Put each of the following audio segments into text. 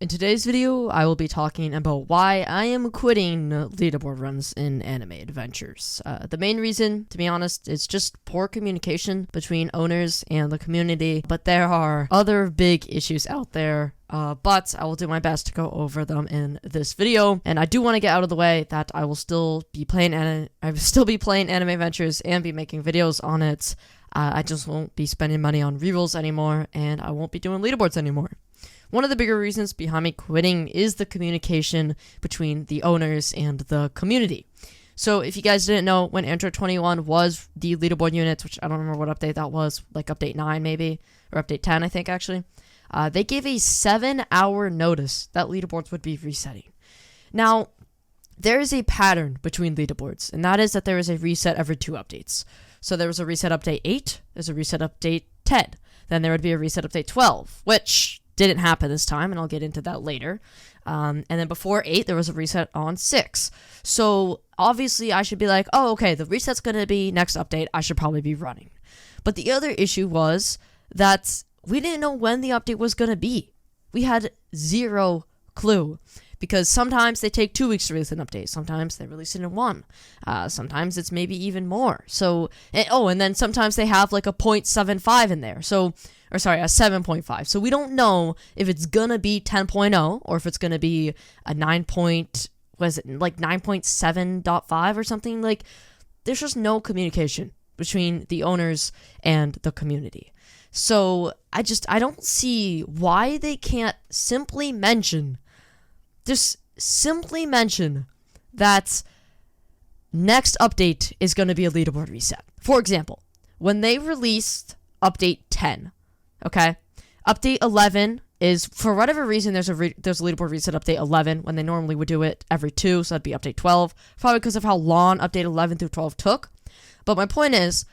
In today's video, I will be talking about why I am quitting leaderboard runs in anime adventures. The main reason, to be honest, is just poor communication between owners and the community, but there are other big issues out there, but I will do my best to go over them in this video. And I do want to get out of the way that I will still be playing anime adventures and be making videos on it. I just won't be spending money on rerolls anymore, and I won't be doing leaderboards anymore. One of the bigger reasons behind me quitting is the communication between the owners and the community. So if you guys didn't know, when Android 21 was the leaderboard unit, which I don't remember what update that was, like update 9 maybe, or update 10 I think actually, they gave a 7-hour notice that leaderboards would be resetting. Now, there is a pattern between leaderboards, and that is that there is a reset every 2 updates. So there was a reset update 8, there's a reset update 10, then there would be a reset update 12, which didn't happen this time, and I'll get into that later. And then before 8, there was a reset on 6. So obviously I should be like, oh, okay, the reset's going to be next update. I should probably be running. But the other issue was that we didn't know when the update was going to be. We had zero clue. Because sometimes they take 2 weeks to release an update. Sometimes they release it in 1. Sometimes it's maybe even more. So, and then sometimes they have like a 0.75 in there. So, a 7.5. So we don't know if it's gonna be 10.0 or if it's gonna be a 9.7.5 or something. Like, there's just no communication between the owners and the community. So I don't see why they can't simply mention that next update is going to be a leaderboard reset. For example, when they released update 10, okay, update 11 is, for whatever reason, there's a leaderboard reset update 11 when they normally would do it every 2, so that'd be update 12, probably because of how long update 11 through 12 took. But my point is,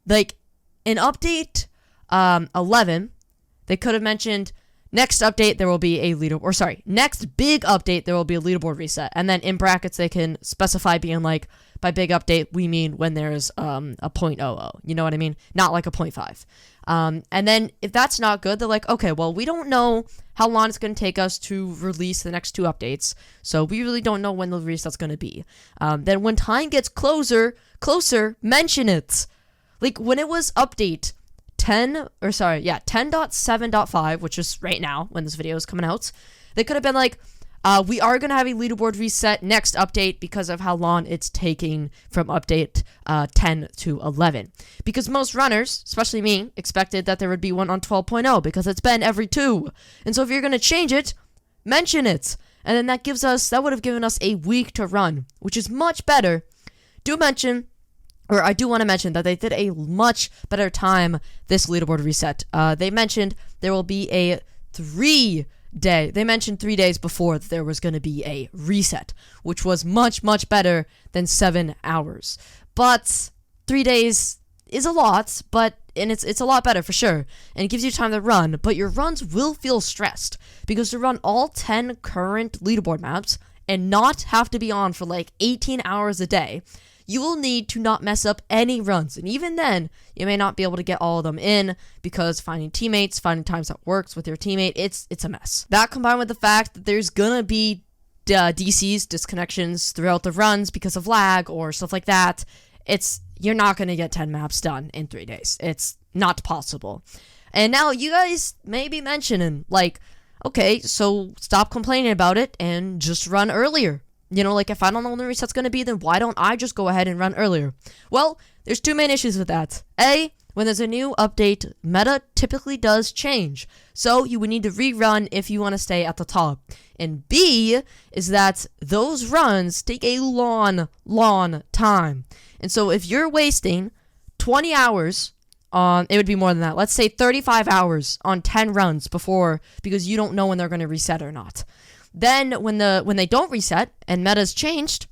like, in update 11, they could have mentioned, next update, there will be a next big update, there will be a leaderboard reset. And then in brackets, they can specify being like, by big update, we mean when there's a 0.00. You know what I mean? Not like a 0.5. And then if that's not good, they're like, okay, well, we don't know how long it's going to take us to release the next 2 updates. So we really don't know when the reset's going to be. Then when time gets closer, mention it. Like when it was update 10.7.5, which is right now when this video is coming out, they could have been like, we are going to have a leaderboard reset next update because of how long it's taking from update 10 to 11. Because most runners, especially me, expected that there would be one on 12.0 because it's been every 2. And so if you're going to change it, mention it. And then that would have given us a week to run, which is much better. I do want to mention that they did a much better time this leaderboard reset. They mentioned there will be a 3-day. They mentioned 3 days before that there was going to be a reset, which was much, much better than 7 hours. But 3 days is a lot, and it's a lot better for sure. And it gives you time to run, but your runs will feel stressed because to run all 10 current leaderboard maps and not have to be on for like 18 hours a day, you will need to not mess up any runs. And even then, you may not be able to get all of them in because finding teammates, finding times that works with your teammate, it's a mess. That combined with the fact that there's gonna be DCs, disconnections throughout the runs because of lag or stuff like that, you're not gonna get 10 maps done in 3 days. It's not possible. And now you guys may be mentioning, like, okay, so stop complaining about it and just run earlier. You know, like, if I don't know when the reset's going to be, then why don't I just go ahead and run earlier? Well, there's 2 main issues with that. A, when there's a new update, meta typically does change. So you would need to rerun if you want to stay at the top. And B, is that those runs take a long, long time. And so if you're wasting 20 hours on, it would be more than that. Let's say 35 hours on 10 runs because you don't know when they're going to reset or not. Then when they don't reset and meta's changed,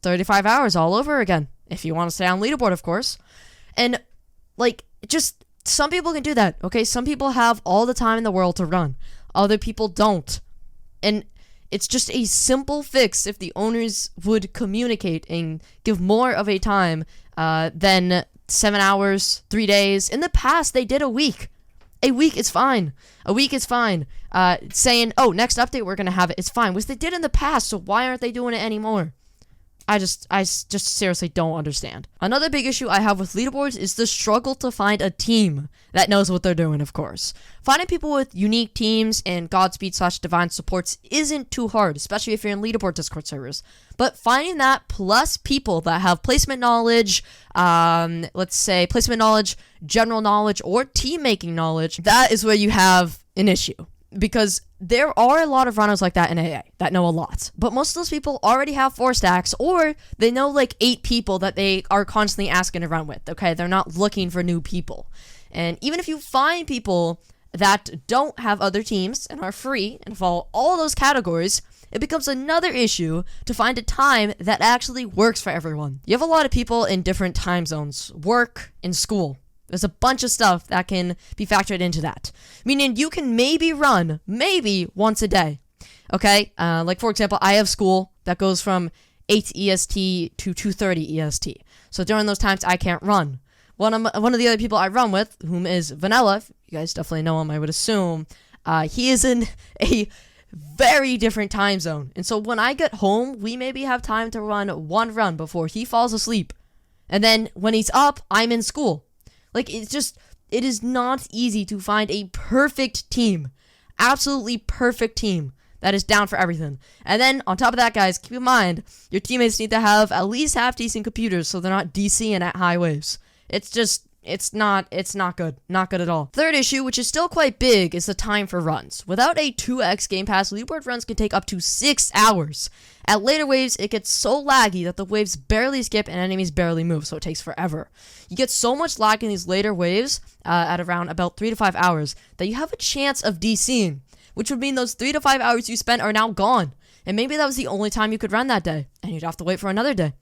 35 hours all over again. If you want to stay on leaderboard, of course. And like, just some people can do that, okay? Some people have all the time in the world to run. Other people don't. And it's just a simple fix if the owners would communicate and give more of a time than 7 hours, 3 days. In the past, they did a week. A week is fine. A week is fine. Saying, oh, next update we're going to have it, it's fine, which they did in the past, so why aren't they doing it anymore? I just seriously don't understand. Another big issue I have with leaderboards is the struggle to find a team that knows what they're doing, of course. Finding people with unique teams and Godspeed/Divine supports isn't too hard, especially if you're in leaderboard Discord servers. But finding that plus people that have placement knowledge, let's say placement knowledge, general knowledge, or team making knowledge, that is where you have an issue. Because there are a lot of runners like that in AA that know a lot. But most of those people already have 4 stacks, or they know like 8 people that they are constantly asking to run with, okay? They're not looking for new people. And even if you find people that don't have other teams and are free and follow all those categories, it becomes another issue to find a time that actually works for everyone. You have a lot of people in different time zones, work and school. There's a bunch of stuff that can be factored into that. Meaning you can maybe run, once a day. Okay? Like, for example, I have school that goes from 8 EST to 2:30 EST. So during those times, I can't run. One of the other people I run with, whom is Vanilla, you guys definitely know him, I would assume, he is in a very different time zone. And so when I get home, we maybe have time to run one run before he falls asleep. And then when he's up, I'm in school. Like, it is not easy to find a perfect team. Absolutely perfect team that is down for everything. And then, on top of that, guys, keep in mind, your teammates need to have at least half-decent computers so they're not DCing at high waves. It's not good. Not good at all. Third issue, which is still quite big, is the time for runs. Without a 2x Game Pass, leaderboard runs can take up to 6 hours. At later waves, it gets so laggy that the waves barely skip and enemies barely move, so it takes forever. You get so much lag in these later waves, at around about 3 to 5 hours, that you have a chance of DCing, which would mean those 3 to 5 hours you spent are now gone. And maybe that was the only time you could run that day, and you'd have to wait for another day.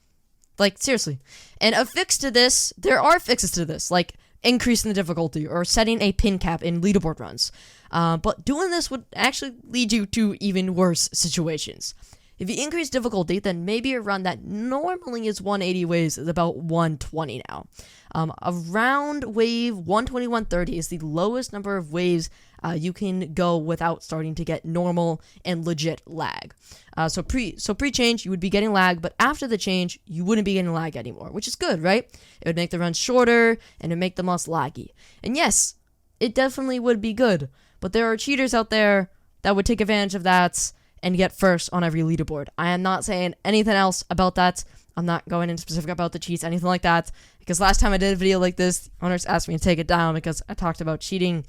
Like, seriously. And a fix to this, there are fixes to this, like increasing the difficulty or setting a pin cap in leaderboard runs. But doing this would actually lead you to even worse situations. If you increase difficulty, then maybe a run that normally is 180 waves is about 120 now. Around wave 120, 130 is the lowest number of waves you can go without starting to get normal and legit lag. So pre-change, you would be getting lag, but after the change, you wouldn't be getting lag anymore, which is good, right? It would make the runs shorter, and it would make them less laggy. And yes, it definitely would be good, but there are cheaters out there that would take advantage of that and get first on every leaderboard. I am not saying anything else about that. I'm not going into specific about the cheats, anything like that, because last time I did a video like this, owners asked me to take it down because I talked about cheating.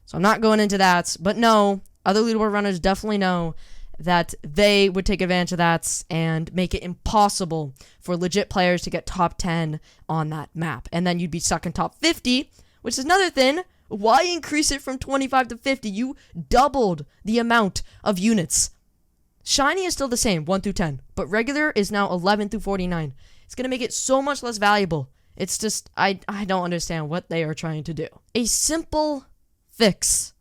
So I'm not going into that, but no, other leaderboard runners definitely know that they would take advantage of that and make it impossible for legit players to get top 10 on that map. And then you'd be stuck in top 50, which is another thing. Why increase it from 25 to 50? You doubled the amount of units. Shiny is still the same, 1 through 10, but regular is now 11 through 49. It's going to make it so much less valuable. It's just, I don't understand what they are trying to do. A simple fix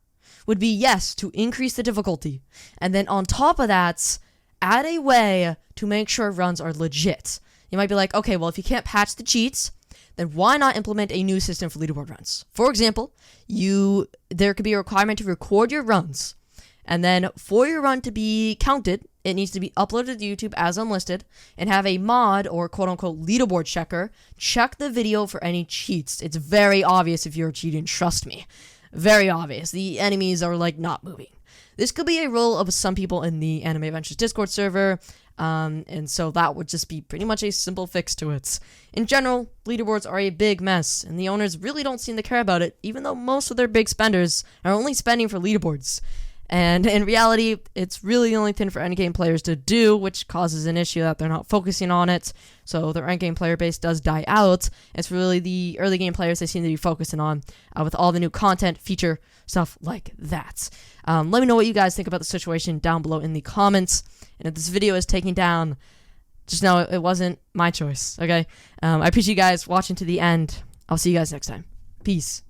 would be, yes, to increase the difficulty, and then on top of that, add a way to make sure runs are legit. You might be like, okay, well, if you can't patch the cheats, then why not implement a new system for leaderboard runs? For example, there could be a requirement to record your runs, and then for your run to be counted, it needs to be uploaded to YouTube as unlisted and have a mod or quote-unquote leaderboard checker check the video for any cheats. It's very obvious if you're cheating, trust me. Very obvious. The enemies are, like, not moving. This could be a role of some people in the Anime Adventures Discord server, and so that would just be pretty much a simple fix to it. In general, leaderboards are a big mess, and the owners really don't seem to care about it, even though most of their big spenders are only spending for leaderboards. And in reality, it's really the only thing for endgame players to do, which causes an issue that they're not focusing on it. So their endgame player base does die out. It's really the early game players they seem to be focusing on with all the new content, feature, stuff like that. Let me know what you guys think about the situation down below in the comments. And if this video is taken down, just know it wasn't my choice, okay? I appreciate you guys watching to the end. I'll see you guys next time. Peace.